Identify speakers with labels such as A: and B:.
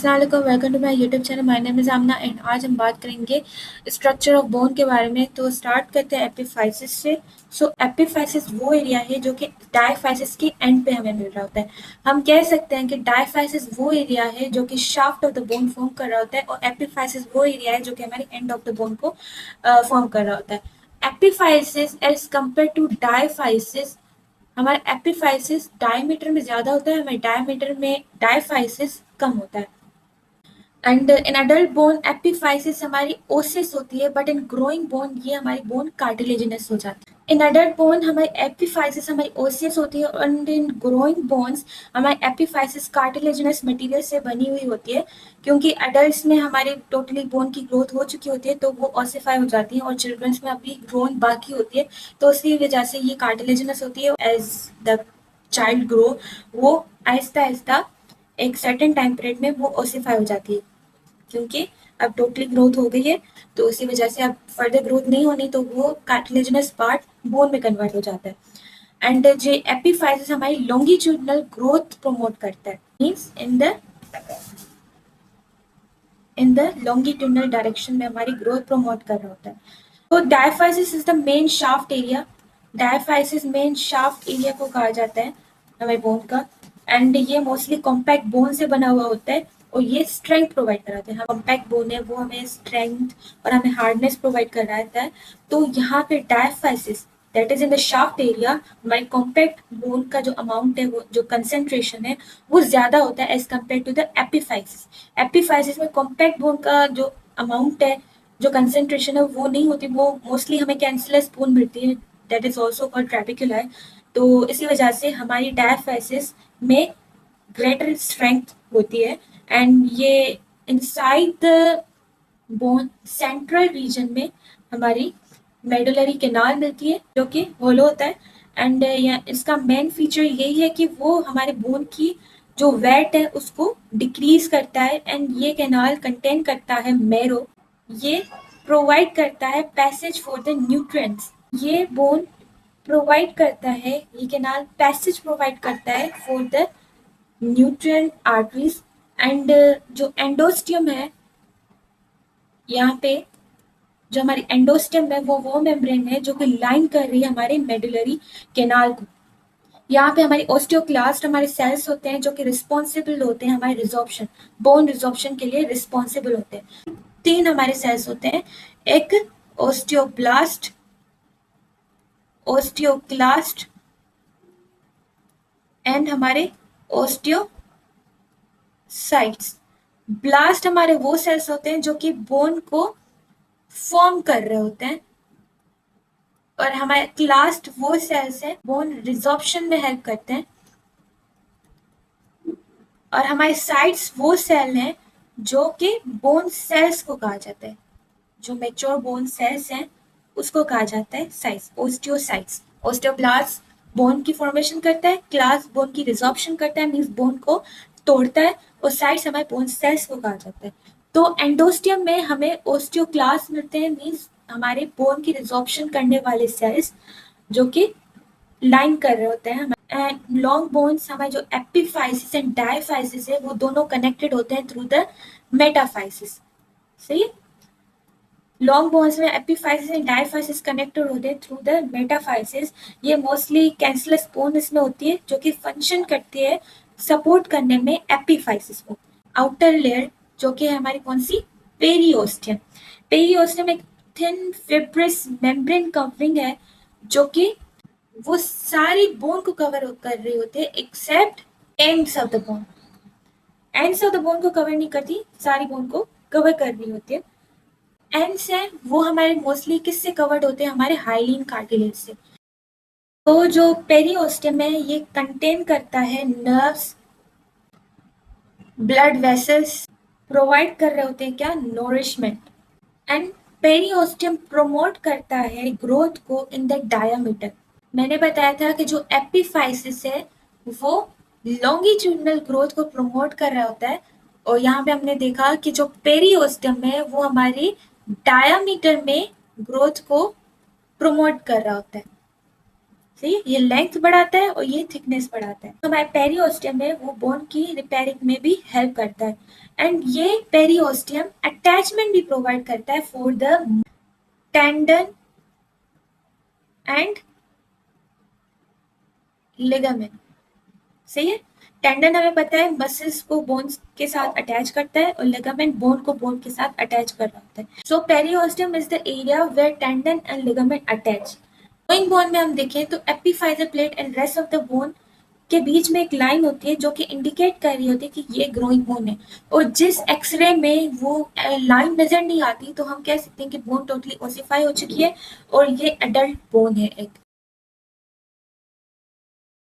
A: अस्सलाम वालेकुम, welcome to my YouTube channel. My name is Amna and आज हम बात करेंगे स्ट्रक्चर ऑफ बोन के बारे में। तो स्टार्ट करते हैं एपिफाइसिस से। सो एपिफाइसिस वो एरिया है जो कि डायफाइसिस के एंड पे हमें मिल रहा होता है। हम कह सकते हैं कि डायफाइसिस वो एरिया है जो कि shaft of the bone form कर रहा होता है और एपिफाइसिस वो एरिया है जो कि हमारे एंड ऑफ द बोन को फॉर्म कर रहा होता है। Epiphysis as compared to diaphysis, हमारा एपिफाइसिस डायमीटर में ज़्यादा होता है, हमारे डायमीटर में डायफाइसिस कम होता है। And in adult bone epiphysis हमारी ओसिस होती है, बट इन ग्रोइंग बोन ये हमारी बोन कार्टिलेजिनस हो जाती है। इन अडल्ट बोन हमारी एपिफाइसिस हमारी ओसियस होती है एंड इन ग्रोइंग बोन्स हमारी एपिफाइसिस कार्टिलेजिनस मटेरियल से बनी हुई होती है, क्योंकि अडल्ट्स में हमारे टोटली बोन की ग्रोथ हो चुकी होती है तो वो ऑसिफाई हो जाती है और चिल्ड्रंस में अभी ग्रोथ बाकी होती है, तो इसी वजह से ये कार्टिलेजिनस होती है। एज द चाइल्ड ग्रो वो आहिस्ता आहिस्ता एक सर्टेन टाइम पीरियड में वो ऑसिफाई हो जाती है, क्योंकि अब टोटली ग्रोथ हो गई है तो उसी वजह से अब फर्दर ग्रोथ नहीं होनी तो वो कार्टिलेजिनस पार्ट बोन में कन्वर्ट हो जाता है। एंड जो एपिफाइसिस हमारी लॉन्गिट्यूडनल ग्रोथ प्रमोट करता है, means in the longitudinal direction में हमारी ग्रोथ प्रमोट कर रहा होता है। तो diaphysis is the main shaft area. Diaphysis main shaft area को कहा जाता है हमारे बोन का, एंड ये मोस्टली कॉम्पैक्ट बोन से बना हुआ होता है और ये स्ट्रेंथ प्रोवाइड कराते हैं। कॉम्पैक्ट बोन है वो हमें स्ट्रेंथ और हमें हार्डनेस प्रोवाइड कराता है। तो यहाँ पे diaphysis that is in the shaft area, हमारी कॉम्पैक्ट बोन का जो अमाउंट है, वो जो कंसेंट्रेशन है वो ज्यादा होता है as compared to the epiphysis. Epiphysis में कॉम्पैक्ट बोन का जो अमाउंट है, जो कंसेंट्रेशन है वो नहीं होती, वो मोस्टली हमें कैंसरस बोन मिलती है, दैट इज ऑल्सो कॉल्ड ट्रैबिकुलर। तो इसी वजह से हमारी डायफाइसिस में ग्रेटर स्ट्रेंथ होती है एंड ये inside the bone central region में हमारी मेडुलरी कैनाल मिलती है जो कि होलो होता है। एंड इसका मेन फीचर यही है कि वो हमारे बोन की जो वेट है उसको डिक्रीज करता है एंड ये कैनाल कंटेन करता है मेरो। ये प्रोवाइड करता है पैसेज फॉर द न्यूट्रिएंट्स। ये बोन प्रोवाइड करता है, ये कैनाल पैसेज प्रोवाइड करता है for the nutrient arteries. And जो एंडोस्टियम है, यहाँ पे जो हमारी एंडोस्टियम है वो मेम्ब्रेन है जो कि लाइन कर रही है हमारे मेडुलरी कैनाल को। यहाँ पे हमारी ओस्टियोक्लास्ट हमारे सेल्स होते हैं जो कि रिस्पॉन्सिबल होते हैं हमारे रिजॉर्प्शन, बोन रिजॉर्प्शन के लिए रिस्पॉन्सिबल होते हैं। 3 हमारे सेल्स होते हैं, एक ओस्टियोब्लास्ट, ओस्टियोक्लास्ट एंड हमारे ओस्टियोसाइट्स। ब्लास्ट हमारे वो सेल्स होते हैं जो कि बोन को फॉर्म कर रहे होते हैं और हमारे क्लास्ट वो सेल्स हैं बोन रिजॉर्प्शन में हेल्प करते हैं, और हमारे साइट्स वो सेल हैं जो कि बोन सेल्स को कहा जाता है। जो मेच्योर बोन सेल्स हैं उसको कहा जाता है साइट्स, ओस्टियोसाइट्स। ओस्टियोब्लास्ट बोन की फॉर्मेशन करता है, क्लास बोन की रिजॉर्प्शन करता है, मींस बोन को तोड़ता है, और साइट्स हमारे बोन सेल्स को कहा जाता है। तो एंडोस्टियम में हमें ओस्टियोक्लास्ट मिलते हैं, मींस हमारे बोन की रिजॉर्प्शन करने वाले सेल्स जो कि लाइन कर रहे होते हैं। एंड लॉन्ग बोन्स हमारे जो एपिफाइसिस एंड डायफाइसिस है वो दोनों कनेक्टेड होते हैं थ्रू द मेटाफाइसिस। सही, लॉन्ग बोन्स में एपिफाइसिस एंड डायफाइसिस कनेक्टेड होते हैं थ्रू द मेटाफाइसिस। ये मोस्टली कैंसरस बोन इसमें होती है जो कि फंक्शन करती है सपोर्ट करने में एपिफाइसिस को। आउटर लेयर जो कि हमारी कौन सी, पेरियोस्टियम। पेरियोस्टियम एक थिन फिब्रस मेम्ब्रेन कवरिंग है जो कि वो सारी बोन को कवर कर रही होती है except ends of the bone. Ends of the bone को कवर नहीं करती, सारी बोन को कवर कर रही होती है। एंड्स हैं वो हमारे मोस्टली किससे कवर्ड होते हैं, हमारे हाइलिन कार्टिलेज से। तो जो पेरियोस्टियम है ये कंटेन करता है नर्व्स, ब्लड वेसल्स, प्रोवाइड कर रहे होते हैं क्या, नोरिशमेंट। एंड पेरियोस्टियम प्रमोट करता है ग्रोथ को इन द डायामीटर। मैंने बताया था कि जो एपिफाइसिस है वो लॉन्गिट्यूडनल ग्रोथ को प्रमोट कर रहा होता है, और यहाँ पे हमने देखा कि जो पेरियोस्टियम है वो हमारी डायामीटर में ग्रोथ को प्रमोट कर रहा होता है। सही है, ये लेंथ बढ़ाता है और ये थिकनेस बढ़ाता है। तो हमारे पेरिओस्टियम है वो बोन की रिपेयरिंग में भी हेल्प करता है एंड ये पेरिओस्टियम अटैचमेंट भी प्रोवाइड करता है for the tendon and ligament. सही है, टेंडन हमें पता है मसल्स को बोन्स के साथ अटैच करता है और लिगामेंट बोन को बोन के साथ अटैच कर रहा होता है। So periosteum is the area where tendon and ligament attach. Growing bone में हम देखें तो epiphyseal plate and rest of the bone के बीच में एक लाइन होती है जो कि इंडिकेट कर रही होती है कि ये ग्रोइंग बोन है, और जिस एक्सरे में वो लाइन नजर नहीं आती तो हम कह सकते हैं कि बोन टोटली ओसिफाई हो चुकी है और ये एडल्ट बोन है एक।